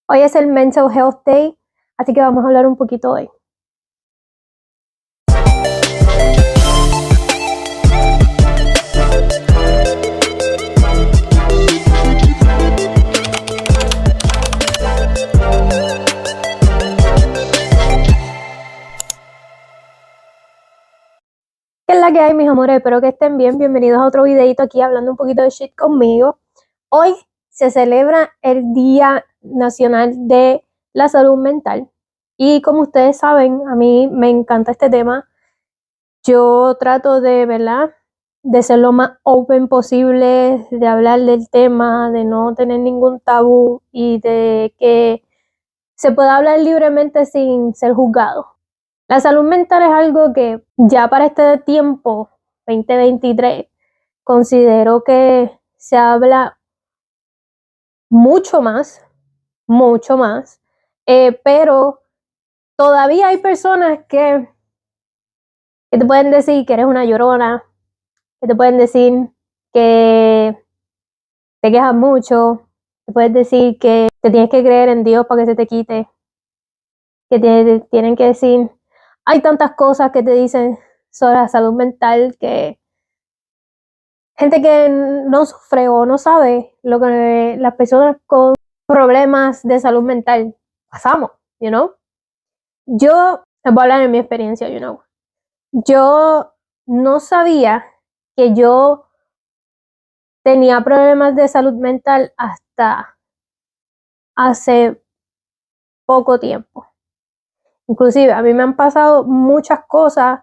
Hoy es el Mental Health Day, así que vamos a hablar un poquito hoy. ¿Qué es la que hay, mis amores? Espero que estén bien. Bienvenidos a otro videito aquí hablando un poquito de shit conmigo. Hoy se celebra el Día Nacional de la Salud Mental. Y como ustedes saben, a mí me encanta este tema. Yo trato de, ¿verdad?, de ser lo más open posible, de hablar del tema, de no tener ningún tabú y de que se pueda hablar libremente sin ser juzgado. La salud mental es algo que ya para este tiempo, 2023, considero que se habla mucho más, pero todavía hay personas que te pueden decir que eres una llorona, que te pueden decir que te quejas mucho, te pueden decir que te tienes que creer en Dios para que se te quite, que te tienen que decir, hay tantas cosas que te dicen sobre la salud mental que gente que no sufre o no sabe lo que las personas con problemas de salud mental pasamos, you know. Yo les voy a hablar de mi experiencia, you know. Yo no sabía que yo tenía problemas de salud mental hasta hace poco tiempo. Inclusive a mí me han pasado muchas cosas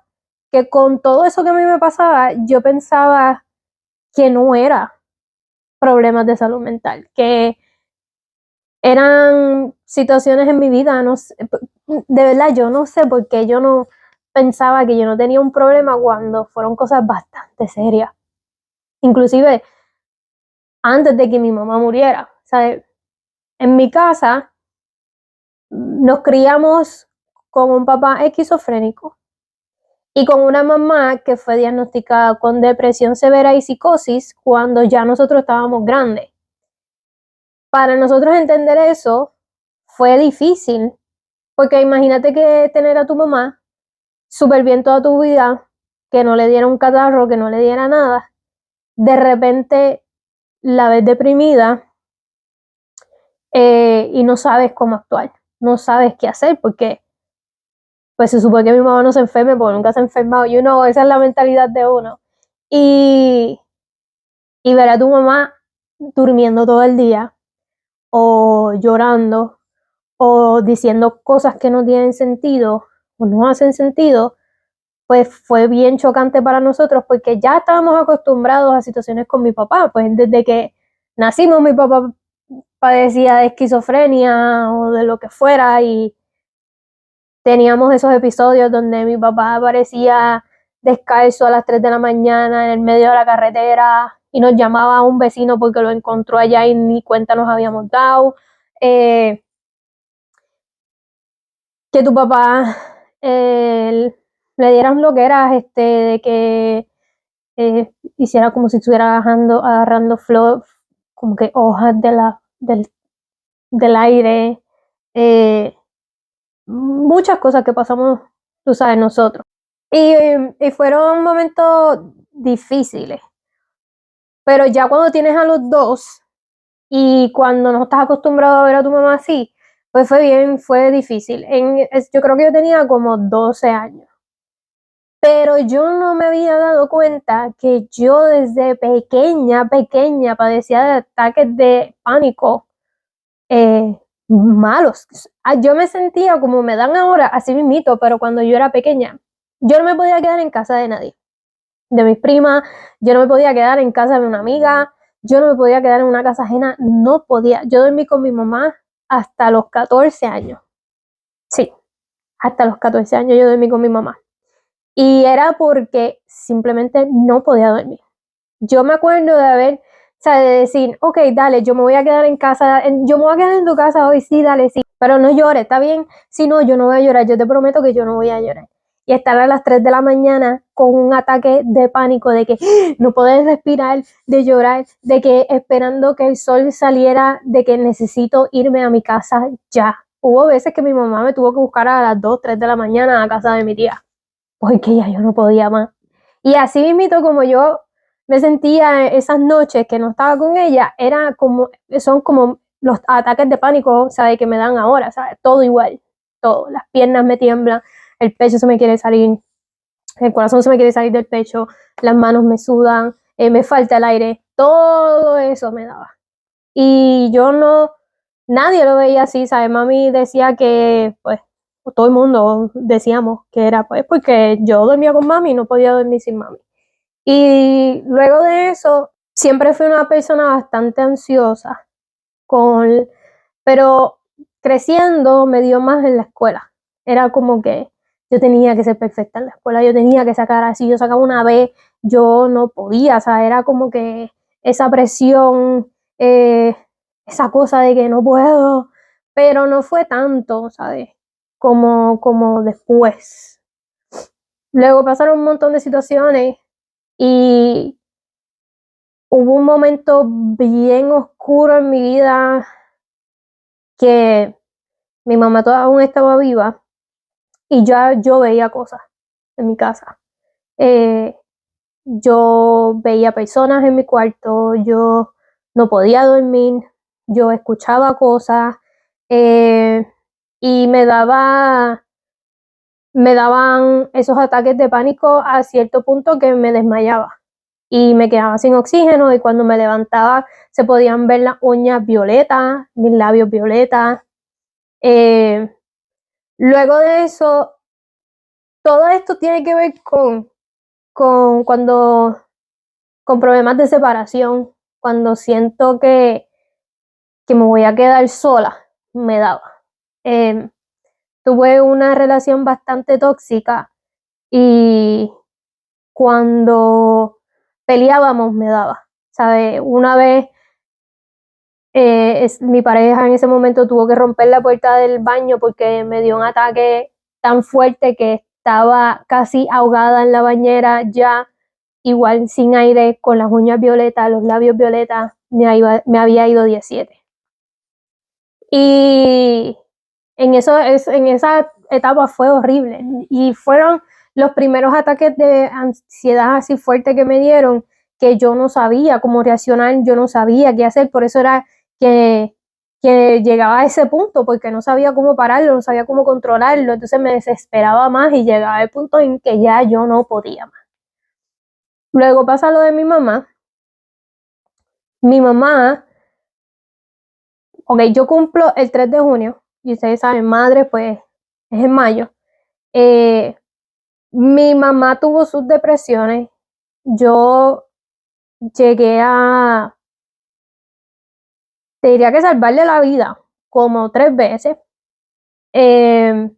que con todo eso que a mí me pasaba, yo pensaba que no era problemas de salud mental, que eran situaciones en mi vida, no sé, de verdad yo no sé por qué yo no pensaba que yo no tenía un problema cuando fueron cosas bastante serias. Inclusive antes de que mi mamá muriera, ¿sabes? En mi casa nos criamos con un papá esquizofrénico y con una mamá que fue diagnosticada con depresión severa y psicosis cuando ya nosotros estábamos grandes. Para nosotros entender eso fue difícil, porque imagínate que tener a tu mamá súper bien toda tu vida, que no le diera un catarro, que no le diera nada, de repente la ves deprimida y no sabes cómo actuar, no sabes qué hacer, porque pues se supone que mi mamá no se enferme, porque nunca se ha enfermado, you know, esa es la mentalidad de uno. Y ver a tu mamá durmiendo todo el día, o llorando, o diciendo cosas que no tienen sentido, o no hacen sentido, pues fue bien chocante para nosotros, porque ya estábamos acostumbrados a situaciones con mi papá, pues desde que nacimos mi papá padecía de esquizofrenia o de lo que fuera, y teníamos esos episodios donde mi papá aparecía descalzo a las 3 de la mañana en el medio de la carretera y nos llamaba a un vecino porque lo encontró allá y ni cuenta nos habíamos dado. Que tu papá le dieran loqueras, de que hiciera como si estuviera agarrando flor, como que hojas del aire. Muchas cosas que pasamos, tú sabes, nosotros. Y fueron momentos difíciles. Pero ya cuando tienes a los dos y cuando no estás acostumbrado a ver a tu mamá así, pues fue difícil. Yo creo que yo tenía como 12 años. Pero yo no me había dado cuenta que yo desde pequeña padecía de ataques de pánico malos. Yo me sentía como me dan ahora, así mismito, pero cuando yo era pequeña, yo no me podía quedar en casa de nadie, de mis primas, yo no me podía quedar en casa de una amiga, yo no me podía quedar en una casa ajena, no podía. Yo dormí con mi mamá hasta los 14 años. Sí, hasta los 14 años yo dormí con mi mamá. Y era porque simplemente no podía dormir. Yo me acuerdo de decir, ok, dale, yo me voy a quedar en casa, yo me voy a quedar en tu casa hoy, sí, dale, sí, pero no llores, ¿está bien? Si no, yo no voy a llorar, yo te prometo que yo no voy a llorar. y estar a las 3 de la mañana con un ataque de pánico de que no poder respirar, de llorar, de que esperando que el sol saliera, de que necesito irme a mi casa ya. Hubo veces que mi mamá me tuvo que buscar a las 2, 3 de la mañana a casa de mi tía, porque ya yo no podía más. Y así mismito como yo me sentía esas noches que no estaba con ella, son como los ataques de pánico, ¿sabes? Que me dan ahora, ¿sabes? Todo igual, todo. Las piernas me tiemblan, el pecho se me quiere salir, el corazón se me quiere salir del pecho, las manos me sudan, me falta el aire, todo eso me daba. Y nadie lo veía así, ¿sabes? Mami decía que, pues, todo el mundo decíamos que era, pues, porque yo dormía con mami y no podía dormir sin mami. Y luego de eso, siempre fui una persona bastante ansiosa, pero creciendo me dio más en la escuela. Era como que yo tenía que ser perfecta en la escuela, yo tenía que sacar así, yo sacaba una B, yo no podía, o sea, era como que esa presión, esa cosa de que no puedo, pero no fue tanto, ¿sabes? Como después. Luego pasaron un montón de situaciones y hubo un momento bien oscuro en mi vida que mi mamá todavía aún estaba viva y ya yo veía cosas en mi casa. Yo veía personas en mi cuarto, yo no podía dormir, yo escuchaba cosas y me daban esos ataques de pánico a cierto punto que me desmayaba y me quedaba sin oxígeno y cuando me levantaba se podían ver las uñas violetas, mis labios violetas. Luego de eso, todo esto tiene que ver con cuando, con problemas de separación, cuando siento que me voy a quedar sola, me daba. Tuve una relación bastante tóxica y cuando peleábamos me daba, ¿sabes? Una vez mi pareja en ese momento tuvo que romper la puerta del baño porque me dio un ataque tan fuerte que estaba casi ahogada en la bañera ya, igual sin aire, con las uñas violetas, los labios violetas, me había ido 17. Y en esa etapa fue horrible. Y fueron los primeros ataques de ansiedad así fuerte que me dieron, que yo no sabía cómo reaccionar, yo no sabía qué hacer, por eso era que, que llegaba a ese punto, porque no sabía cómo pararlo, no sabía cómo controlarlo, entonces me desesperaba más y llegaba al punto en que ya yo no podía más. Luego pasa lo de mi mamá. Mi mamá, ok, yo cumplo el 3 de junio, y ustedes saben, madre, pues es en mayo. Eh, Mi mamá tuvo sus depresiones. Yo llegué te diría que salvarle la vida como 3 veces. Eh,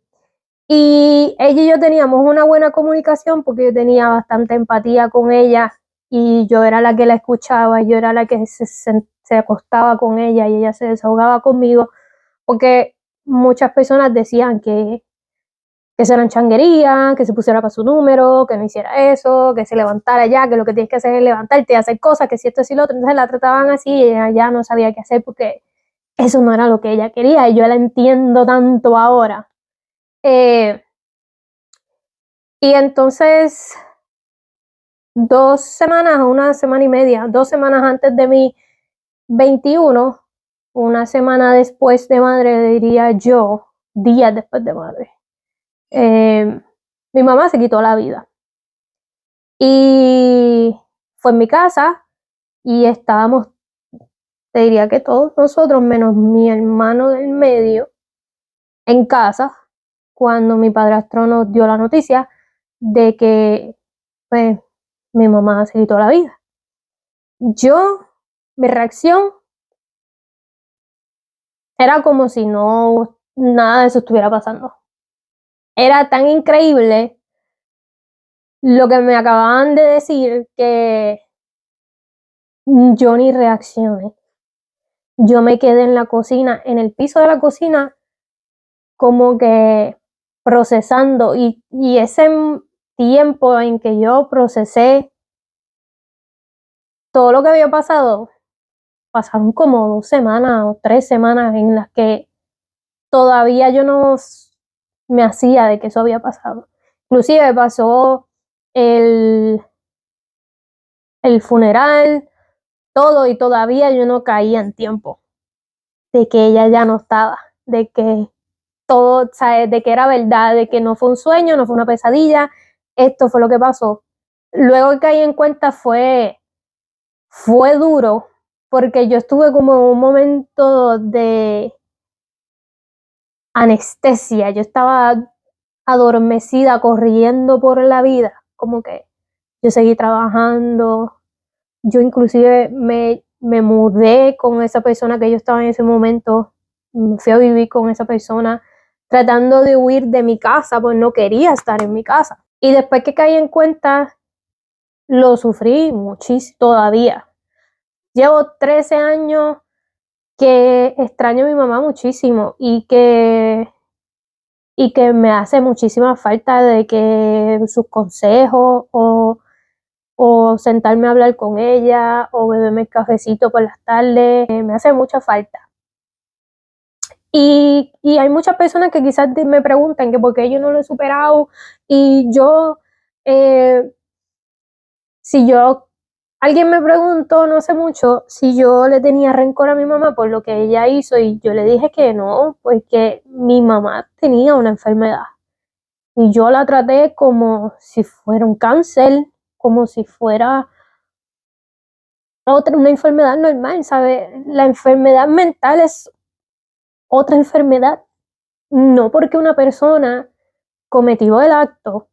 y ella y yo teníamos una buena comunicación porque yo tenía bastante empatía con ella y yo era la que la escuchaba, yo era la que se acostaba con ella y ella se desahogaba conmigo porque muchas personas decían que eso eran changuería, que se pusiera para su número, que no hiciera eso, que se levantara ya, que lo que tienes que hacer es levantarte y hacer cosas, que si esto y lo otro. Entonces la trataban así y ella ya no sabía qué hacer porque eso no era lo que ella quería y yo la entiendo tanto ahora. Y entonces 2 semanas, una semana y media, 2 semanas antes de mi 21, una semana después de madre, diría yo, días después de madre, mi mamá se quitó la vida. Y fue en mi casa y estábamos, te diría que todos nosotros, menos mi hermano del medio, en casa, cuando mi padrastro nos dio la noticia de que, pues, mi mamá se quitó la vida. Mi reacción era como si no, nada de eso estuviera pasando. Era tan increíble lo que me acababan de decir que yo ni reaccioné. Yo me quedé en la cocina, en el piso de la cocina, como que procesando y ese tiempo en que yo procesé todo lo que había pasado, pasaron como 2 semanas o 3 semanas en las que todavía yo no me hacía de que eso había pasado. Inclusive pasó el funeral, todo, y todavía yo no caía en tiempo de que ella ya no estaba, de que todo, ¿sabes? De que era verdad, de que no fue un sueño, no fue una pesadilla, esto fue lo que pasó. Luego que caí en cuenta fue duro, porque yo estuve como en un momento de anestesia, yo estaba adormecida, corriendo por la vida, como que yo seguí trabajando, yo inclusive me mudé con esa persona que yo estaba en ese momento, me fui a vivir con esa persona, tratando de huir de mi casa, pues no quería estar en mi casa. Y después que caí en cuenta, lo sufrí muchísimo todavía. Llevo 13 años que extraño a mi mamá muchísimo y que me hace muchísima falta de que sus consejos o sentarme a hablar con ella o beberme el cafecito por las tardes, me hace mucha falta. Y hay muchas personas que quizás me preguntan que por qué yo no lo he superado y yo, si yo, alguien me preguntó no hace mucho si yo le tenía rencor a mi mamá por lo que ella hizo y yo le dije que no, porque mi mamá tenía una enfermedad y yo la traté como si fuera un cáncer, como si fuera una enfermedad normal, ¿sabes? La enfermedad mental es otra enfermedad, no porque una persona cometió el acto.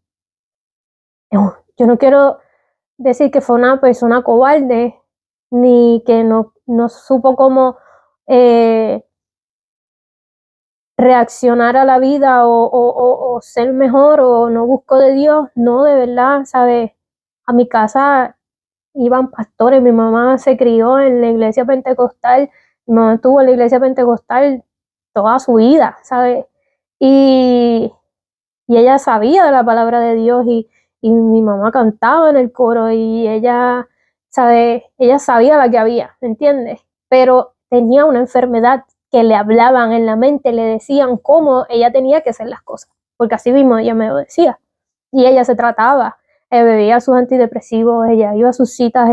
No, yo no quiero decir que fue una persona cobarde, ni que no supo cómo reaccionar a la vida o ser mejor o no buscó de Dios. No, de verdad, ¿sabes? A mi casa iban pastores, mi mamá se crió en la iglesia pentecostal, mi mamá estuvo en la iglesia pentecostal toda su vida, ¿sabes? Y ella sabía de la palabra de Dios y mi mamá cantaba en el coro y ella, ¿sabes? Ella sabía la que había, ¿me entiendes? Pero tenía una enfermedad que le hablaban en la mente, le decían cómo ella tenía que hacer las cosas, porque así mismo ella me lo decía. Y ella se trataba, bebía sus antidepresivos, ella iba a sus citas,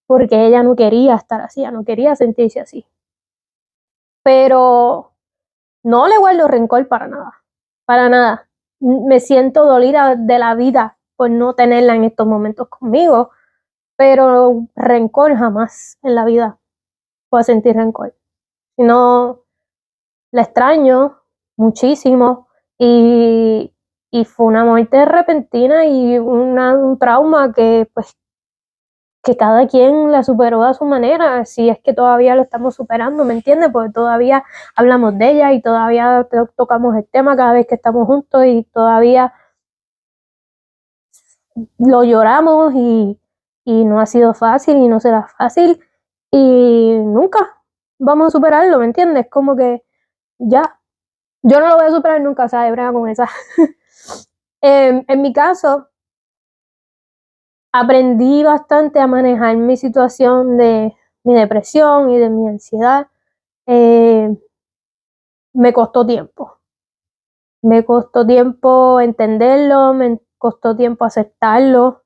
porque ella no quería estar así, ella no quería sentirse así. Pero no le guardo rencor para nada, para nada. Me siento dolida de la vida por no tenerla en estos momentos conmigo, pero rencor jamás en la vida puedo sentir rencor. No, la extraño muchísimo y fue una muerte repentina y un trauma que pues que cada quien la superó a su manera, si es que todavía lo estamos superando, ¿me entiendes? Porque todavía hablamos de ella y todavía tocamos el tema cada vez que estamos juntos y todavía lo lloramos y no ha sido fácil y no será fácil y nunca vamos a superarlo, ¿me entiendes? Como que ya, yo no lo voy a superar nunca, o sea, de brega con esa. En mi caso, aprendí bastante a manejar mi situación de mi depresión y de mi ansiedad. Me costó tiempo. Me costó tiempo entenderlo, me costó tiempo aceptarlo,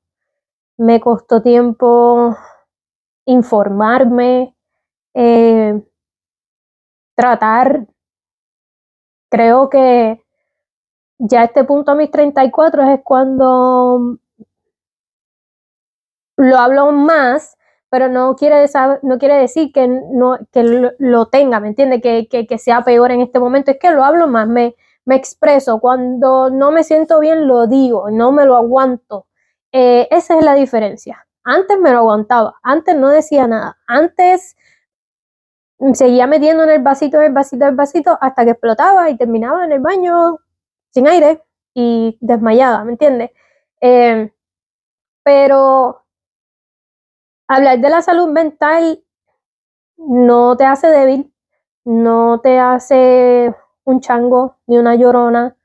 me costó tiempo informarme, eh, tratar. Creo que ya a este punto, a mis 34, es cuando lo hablo más, pero no quiere decir que no que lo tenga, ¿me entiendes? Que sea peor en este momento, es que lo hablo más, me expreso, cuando no me siento bien lo digo, no me lo aguanto. Esa es la diferencia. Antes me lo aguantaba, antes no decía nada, antes seguía metiendo en el vasito, en el vasito, en el vasito, hasta que explotaba y terminaba en el baño sin aire y desmayada, ¿me entiendes? Pero hablar de la salud mental no te hace débil, no te hace un chango ni una llorona,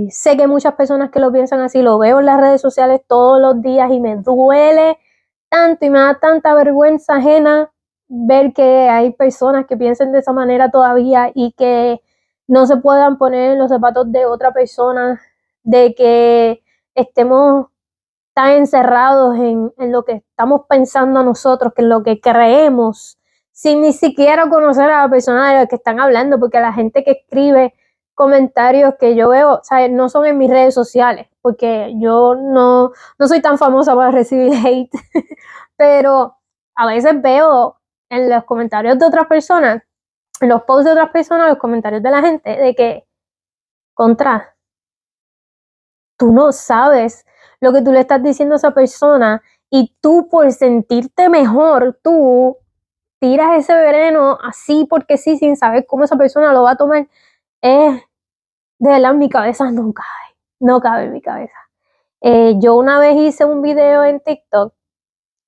Sé que muchas personas que lo piensan así, lo veo en las redes sociales todos los días y me duele tanto y me da tanta vergüenza ajena ver que hay personas que piensen de esa manera todavía y que no se puedan poner en los zapatos de otra persona, de que estemos tan encerrados en lo que estamos pensando nosotros, que en lo que creemos, sin ni siquiera conocer a la persona de la que están hablando, porque la gente que escribe comentarios que yo veo, o sea, no son en mis redes sociales, porque yo no soy tan famosa para recibir hate, pero a veces veo en los comentarios de otras personas, en los posts de otras personas, los comentarios de la gente, de que contra, tú no sabes lo que tú le estás diciendo a esa persona y tú por sentirte mejor, tú tiras ese veneno así porque sí, sin saber cómo esa persona lo va a tomar. De verdad, en mi cabeza no cabe en mi cabeza. Yo una vez hice un video en TikTok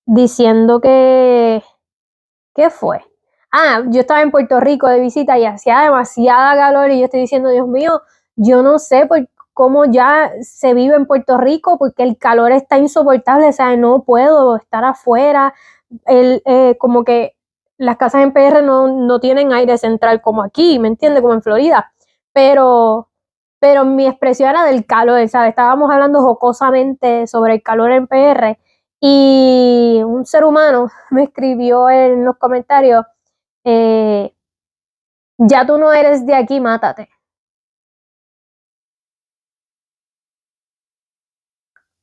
diciendo ¿qué fue? Yo estaba en Puerto Rico de visita y hacía demasiada calor y yo estoy diciendo, Dios mío, yo no sé cómo ya se vive en Puerto Rico porque el calor está insoportable, o sea, no puedo estar afuera, como que las casas en PR no tienen aire central como aquí, ¿me entiendes? Como en Florida, pero mi expresión era del calor, ¿sabes? Estábamos hablando jocosamente sobre el calor en PR y un ser humano me escribió en los comentarios, ya tú no eres de aquí, mátate.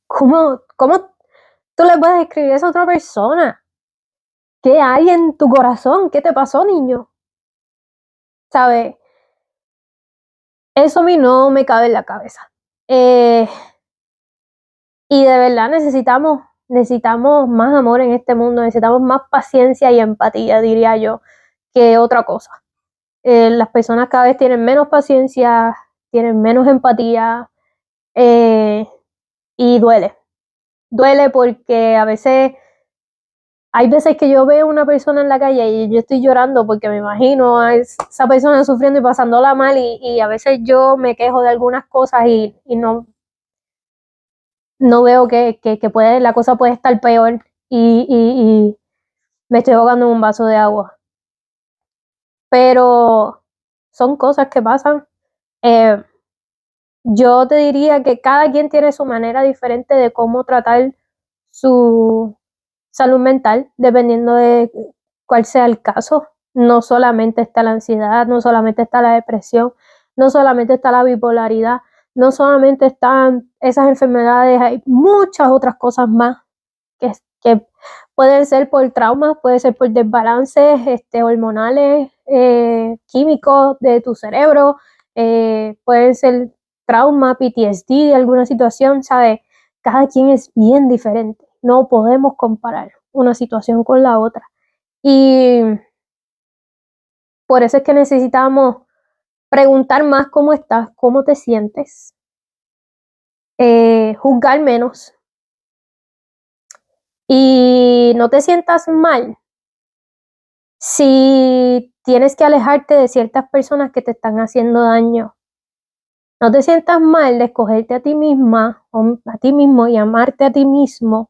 ¿Cómo tú le puedes escribir eso a otra persona? ¿Qué hay en tu corazón? ¿Qué te pasó, niño? ¿Sabes? Eso a mí no me cabe en la cabeza. Y de verdad necesitamos más amor en este mundo, necesitamos más paciencia y empatía, diría yo, que otra cosa. Las personas cada vez tienen menos paciencia, tienen menos empatía, y duele porque hay veces que yo veo una persona en la calle y yo estoy llorando porque me imagino a esa persona sufriendo y pasándola mal y a veces yo me quejo de algunas cosas y no veo que la cosa puede estar peor y me estoy ahogando en un vaso de agua. Pero son cosas que pasan. Yo te diría que cada quien tiene su manera diferente de cómo tratar su salud mental, dependiendo de cuál sea el caso. No solamente está la ansiedad, no solamente está la depresión, no solamente está la bipolaridad, no solamente están esas enfermedades, hay muchas otras cosas más que pueden ser por traumas, puede ser por desbalances hormonales, químicos de tu cerebro, pueden ser trauma, PTSD de alguna situación, ¿sabes? Cada quien es bien diferente, no podemos comparar una situación con la otra. Y por eso es que necesitamos preguntar más cómo estás, cómo te sientes, juzgar menos y no te sientas mal si tienes que alejarte de ciertas personas que te están haciendo daño. No te sientas mal de escogerte a ti misma o a ti mismo y amarte a ti mismo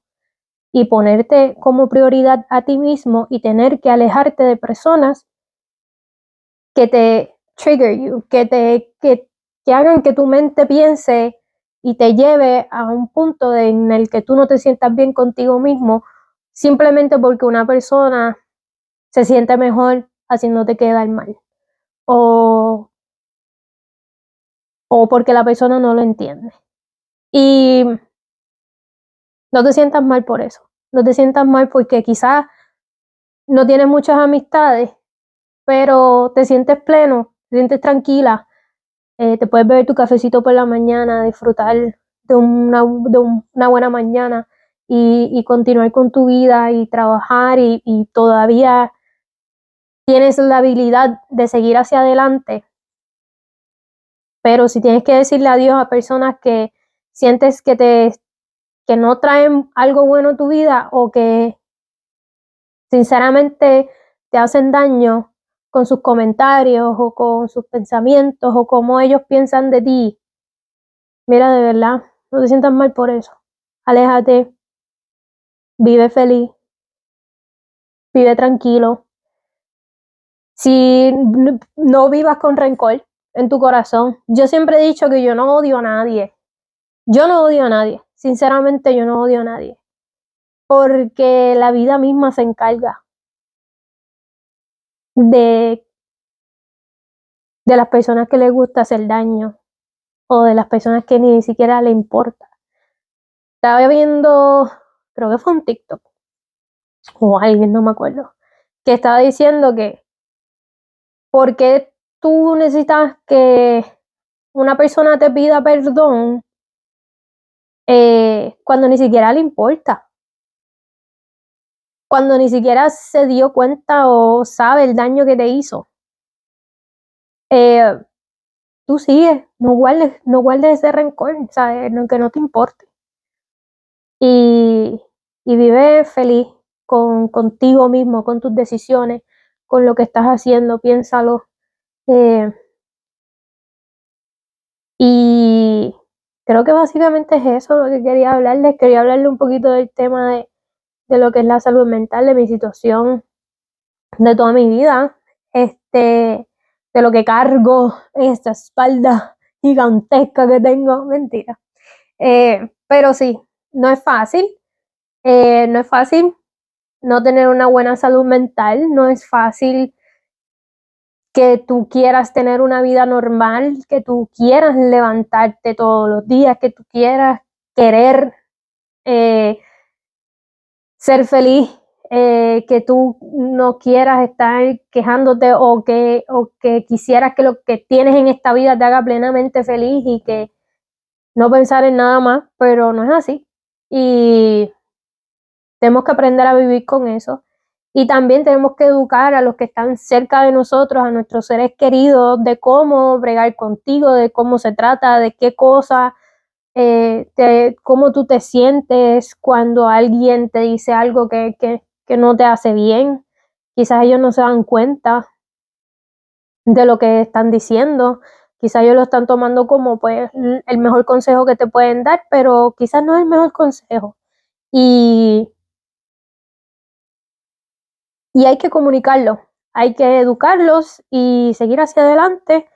y ponerte como prioridad a ti mismo y tener que alejarte de personas que te trigger you, que hagan que tu mente piense y te lleve a un punto en el que tú no te sientas bien contigo mismo simplemente porque una persona se siente mejor haciéndote quedar mal o, o porque la persona no lo entiende. Y no te sientas mal por eso, no te sientas mal porque quizás no tienes muchas amistades, pero te sientes pleno, te sientes tranquila, te puedes beber tu cafecito por la mañana, disfrutar de una buena mañana y continuar con tu vida y trabajar y todavía tienes la habilidad de seguir hacia adelante. Pero si tienes que decirle adiós a personas que sientes que no traen algo bueno a tu vida o que sinceramente te hacen daño con sus comentarios o con sus pensamientos o cómo ellos piensan de ti, Mira, de verdad, no te sientas mal por eso. Aléjate, vive feliz, vive tranquilo. Si no vivas con rencor en tu corazón. Yo siempre he dicho que yo no odio a nadie. Yo no odio a nadie. Sinceramente, yo no odio a nadie. Porque la vida misma se encarga de las personas que les gusta hacer daño o de las personas que ni siquiera le importa. Estaba viendo, creo que fue un TikTok o alguien, no me acuerdo, que estaba diciendo que ¿por qué tú necesitas que una persona te pida perdón cuando ni siquiera le importa? Cuando ni siquiera se dio cuenta o sabe el daño que te hizo. Tú sigues, no guardes ese rencor, ¿sabes? Que no te importe. Y vive feliz contigo mismo, con tus decisiones, con lo que estás haciendo, piénsalo. Y creo que básicamente es eso lo que quería hablarles. Quería hablarle un poquito del tema de lo que es la salud mental, de mi situación, de toda mi vida, de lo que cargo en esta espalda gigantesca que tengo. Mentira. Pero sí, no es fácil. No es fácil no tener una buena salud mental, no es fácil que tú quieras tener una vida normal, que tú quieras levantarte todos los días, que tú quieras querer ser feliz, que tú no quieras estar quejándote o que quisieras que lo que tienes en esta vida te haga plenamente feliz y que no pensar en nada más, pero no es así. Y tenemos que aprender a vivir con eso. Y también tenemos que educar a los que están cerca de nosotros, a nuestros seres queridos, de cómo bregar contigo, de cómo se trata, de qué cosa, cómo tú te sientes cuando alguien te dice algo que no te hace bien. Quizás ellos no se dan cuenta de lo que están diciendo. Quizás ellos lo están tomando como pues el mejor consejo que te pueden dar, pero quizás no es el mejor consejo. Y hay que comunicarlo, hay que educarlos y seguir hacia adelante.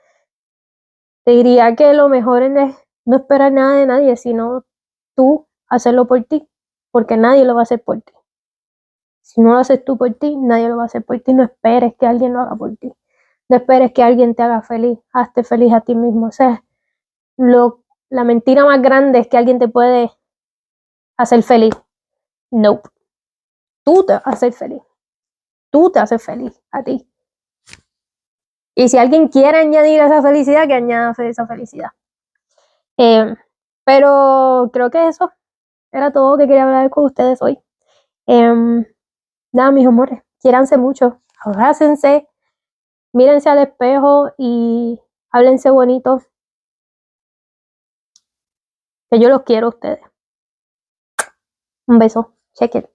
Te diría que lo mejor es no esperar nada de nadie, sino tú hacerlo por ti, porque nadie lo va a hacer por ti. Si no lo haces tú por ti, nadie lo va a hacer por ti. No esperes que alguien lo haga por ti. No esperes que alguien te haga feliz. Hazte feliz a ti mismo. O sea, la mentira más grande es que alguien te puede hacer feliz. No. Tú te vas a hacer feliz. Tú te haces feliz a ti. Y si alguien quiere añadir esa felicidad, que añada esa felicidad. Pero creo que eso era todo que quería hablar con ustedes hoy. Nada, mis amores, quiéranse mucho, abrácense, mírense al espejo y háblense bonito. Que yo los quiero a ustedes. Un beso. Check it.